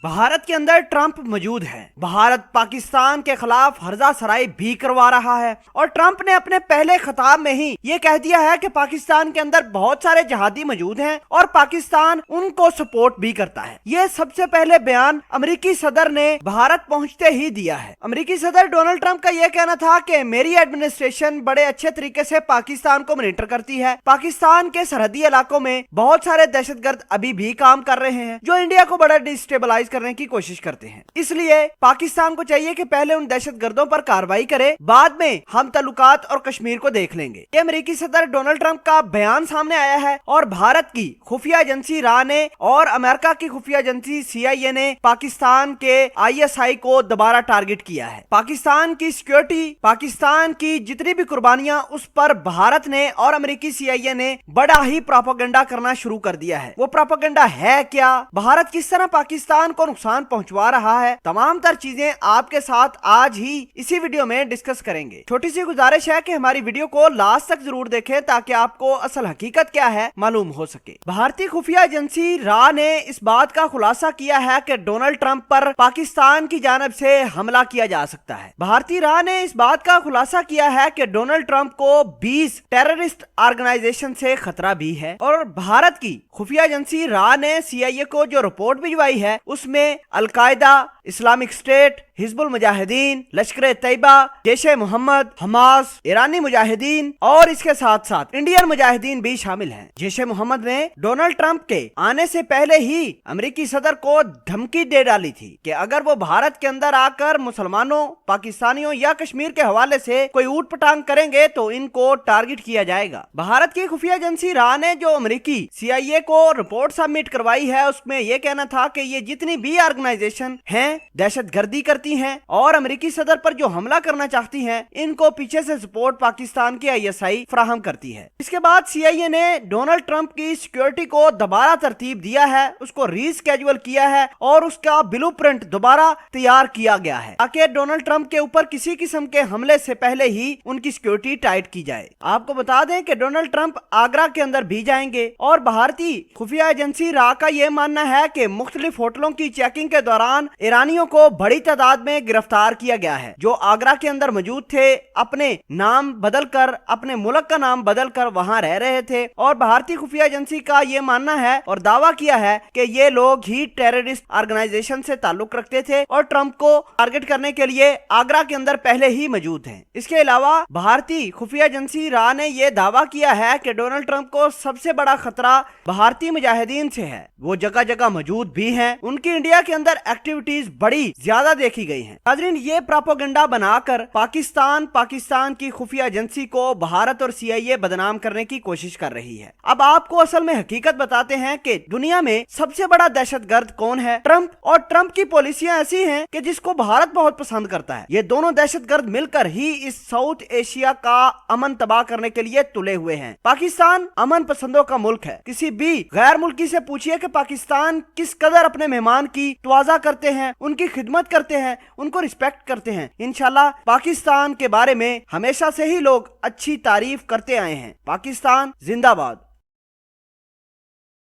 भारत के अंदर ट्रंप मौजूद है। भारत पाकिस्तान के खिलाफ हर्जा सराई भी करवा रहा है और ट्रंप ने अपने पहले खिताब में ही ये कह दिया है कि पाकिस्तान के अंदर बहुत सारे जहादी मौजूद हैं और पाकिस्तान उनको सपोर्ट भी करता है। ये सबसे पहले बयान अमेरिकी सदर ने भारत पहुंचते ही दिया है। अमेरिकी सदर डोनाल्ड ट्रंप का यह कहना था कि मेरी एडमिनिस्ट्रेशन बड़े अच्छे तरीके से पाकिस्तान को मॉनिटर करती है। पाकिस्तान के सरहदी इलाकों में बहुत सारे दहशतगर्द अभी भी काम कर रहे हैं जो इंडिया को बड़ा डिस्टेबलाइज करने की कोशिश करते हैं। इसलिए पाकिस्तान को चाहिए कि पहले उन दहशतगर्दों पर कार्रवाई करे, बाद में हम तल्लुकात और कश्मीर को देख लेंगे। ये अमेरिकी सदर डोनाल्ड ट्रंप का बयान सामने आया है और भारत की खुफिया एजेंसी रा ने और अमेरिका की खुफिया एजेंसी CIA ने पाकिस्तान के ISI को दोबारा टारगेट किया है। पाकिस्तान की सिक्योरिटी, पाकिस्तान की जितनी भी कुर्बानियां, उस पर भारत ने और अमेरिकी CIA ने बड़ा ही प्रोपेगेंडा करना शुरू कर दिया है। वो प्रोपेगेंडा है क्या, भारत किस तरह पाकिस्तान को नुकसान पहुंचवा रहा है, तमाम तर चीजें आपके साथ आज ही इसी वीडियो में डिस्कस करेंगे। छोटी सी गुजारिश है कि हमारी वीडियो को लास्ट तक जरूर देखें ताकि आपको असल हकीकत क्या है मालूम हो सके। भारतीय खुफिया एजेंसी रा ने इस बात का खुलासा किया है कि डोनाल्ड ट्रंप पर पाकिस्तान की जानिब से हमला किया जा सकता है। भारतीय रा ने इस बात का खुलासा किया है कि डोनाल्ड ट्रंप को 20 टेररिस्ट ऑर्गेनाइजेशन से खतरा भी है और भारत की खुफिया एजेंसी रा ने CIA को जो रिपोर्ट भिजवाई है उसमें al Qaeda, Islamic state, Hizbul Mujahideen, लश्कर तैयबा, जैशे मोहम्मद, हमास, ईरानी मुजाहिदीन और इसके साथ साथ इंडियन मुजाहिदीन भी शामिल हैं। जैशे मोहम्मद ने डोनाल्ड ट्रंप के आने से पहले ही अमेरिकी सदर को धमकी दे डाली थी कि अगर वो भारत के अंदर आकर मुसलमानों, पाकिस्तानियों या कश्मीर के हवाले से कोई ऊट पटांग करेंगे तो इनको टारगेट किया जाएगा। भारत की खुफिया एजेंसी रा ने जो अमेरिकी CIA को रिपोर्ट सबमिट करवाई है उसमें यह कहना था कि ये जितनी भी ऑर्गेनाइजेशन हैं दहशतगर्दी करती हैं और अमेरिकी सदर पर जो हमला करना चाहती हैं इनको पीछे से सपोर्ट पाकिस्तान की ISI फराहम करती है। इसके बाद CIA ने डोनाल्ड ट्रंप की सिक्योरिटी को दोबारा तरतीब दिया है, उसको रीस्केड्यूल किया है और उसका ब्लूप्रिंट दोबारा तैयार किया गया है ताकि डोनाल्ड ट्रंप के ऊपर किसी किस्म के हमले से पहले ही उनकी सिक्योरिटी टाइट की जाए। आपको बता दें कि डोनाल्ड ट्रंप आगरा के अंदर भी जाएंगे और भारतीय खुफिया एजेंसी रा का यह मानना है कि मुख्तलिफ होटलों की चेकिंग के दौरान ईरानियों को बड़ी तादाद में गिरफ्तार किया गया है जो आगरा के अंदर मौजूद थे, अपने नाम बदलकर, अपने मुल्क का नाम बदलकर वहां रह रहे थे और भारतीय खुफिया एजेंसी का यह मानना है और दावा किया है कि ये लोग ही टेररिस्ट ऑर्गेनाइजेशन से ताल्लुक रखते थे और ट्रंप को टारगेट करने के लिए आगरा के अंदर पहले ही मौजूद हैं। इसके अलावा भारतीय खुफिया एजेंसी रा ने यह दावा किया है कि डोनाल्ड ट्रंप को सबसे बड़ा खतरा भारतीय मुजाहिदीन से है। वो जगह जगह मौजूद भी हैं, उनकी इंडिया के अंदर एक्टिविटीज बड़ी ज्यादा देखी गई हैं। नाज़रीन, ये प्रोपेगेंडा बनाकर पाकिस्तान की खुफिया एजेंसी को भारत और CIA बदनाम करने की कोशिश कर रही है। अब आपको असल में हकीकत बताते हैं कि दुनिया में सबसे बड़ा दहशतगर्द कौन है, ट्रंप। और ट्रंप की पॉलिसियां ऐसी हैं कि जिसको भारत बहुत पसंद करता है। ये दोनों दहशतगर्द मिलकर ही इस साउथ एशिया का अमन तबाह करने के लिए तुले हुए हैं। पाकिस्तान अमन पसंदों का मुल्क है। किसी भी गैर मुल्की से पूछिए कि पाकिस्तान किस कदर अपने मेहमान की तवाज़ा करते हैं, उनकी खिदमत करते हैं, उनको रिस्पेक्ट करते हैं। इंशाल्लाह पाकिस्तान के बारे में हमेशा से ही लोग अच्छी तारीफ करते आए हैं। पाकिस्तान जिंदाबाद।